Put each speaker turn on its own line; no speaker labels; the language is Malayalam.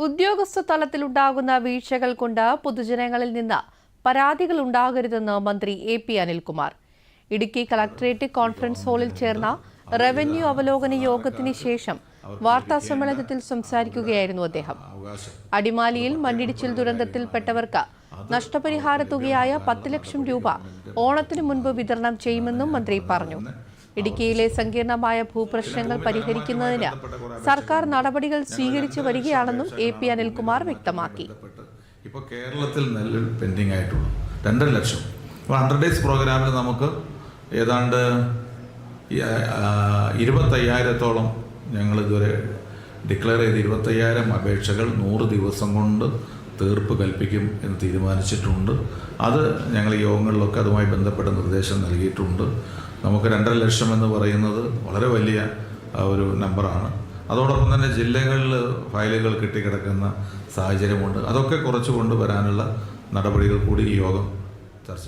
ഉദ്യോഗസ്ഥ തലത്തിലുണ്ടാകുന്ന വീഴ്ചകൾ കൊണ്ട് പൊതുജനങ്ങളിൽ നിന്ന് പരാതികൾ ഉണ്ടാകരുതെന്ന് മന്ത്രി AP. Anilkumar. Idukki collectorate conference ഹാളിൽ ചേർന്ന റവന്യൂ അവലോകന യോഗത്തിന് ശേഷം വാർത്താസമ്മേളനത്തിൽ സംസാരിക്കുകയായിരുന്നു അദ്ദേഹം. അടിമാലിയിൽ മണ്ണിടിച്ചിൽ ദുരന്തത്തിൽപ്പെട്ടവർക്ക് നഷ്ടപരിഹാര തുകയായ 10 ലക്ഷം രൂപ ഓണത്തിന് മുൻപ് വിതരണം ചെയ്യുമെന്നും മന്ത്രി പറഞ്ഞു. ഇടുക്കിയിലെ സങ്കീർണമായ ഭൂപ്രശ്നങ്ങൾ പരിഹരിക്കുന്നതിന് സർക്കാർ നടപടികൾ സ്വീകരിച്ചു വരികയാണെന്നും എ.പി. അനിൽകുമാർ വ്യക്തമാക്കി.
ഇപ്പോൾ കേരളത്തിൽ നെല്ല് പെൻഡിങ് ആയിട്ടുള്ളൂ 2.5 ലക്ഷം. 100 ഡേയ്സ് പ്രോഗ്രാമിൽ നമുക്ക് ഏതാണ്ട് 25,000-ഓളം ഞങ്ങൾ ഇതുവരെ ഡിക്ലെയർ ചെയ്ത് 25,000 അപേക്ഷകൾ 100 ദിവസം കൊണ്ട് തീർപ്പ് കൽപ്പിക്കും എന്ന് തീരുമാനിച്ചിട്ടുണ്ട്. അത് ഞങ്ങൾ ഈ യോഗങ്ങളിലൊക്കെ അതുമായി ബന്ധപ്പെട്ട നിർദ്ദേശം നൽകിയിട്ടുണ്ട്. നമുക്ക് 2.5 ലക്ഷം എന്ന് പറയുന്നത് വളരെ വലിയ ഒരു നമ്പറാണ്. അതോടൊപ്പം തന്നെ ജില്ലകളിൽ ഫയലുകൾ കെട്ടിക്കിടക്കുന്ന സാഹചര്യമുണ്ട്. അതൊക്കെ കുറച്ച് കൊണ്ടുവരാനുള്ള നടപടികൾ കൂടി ഈ യോഗം ചർച്ച ചെയ്യും.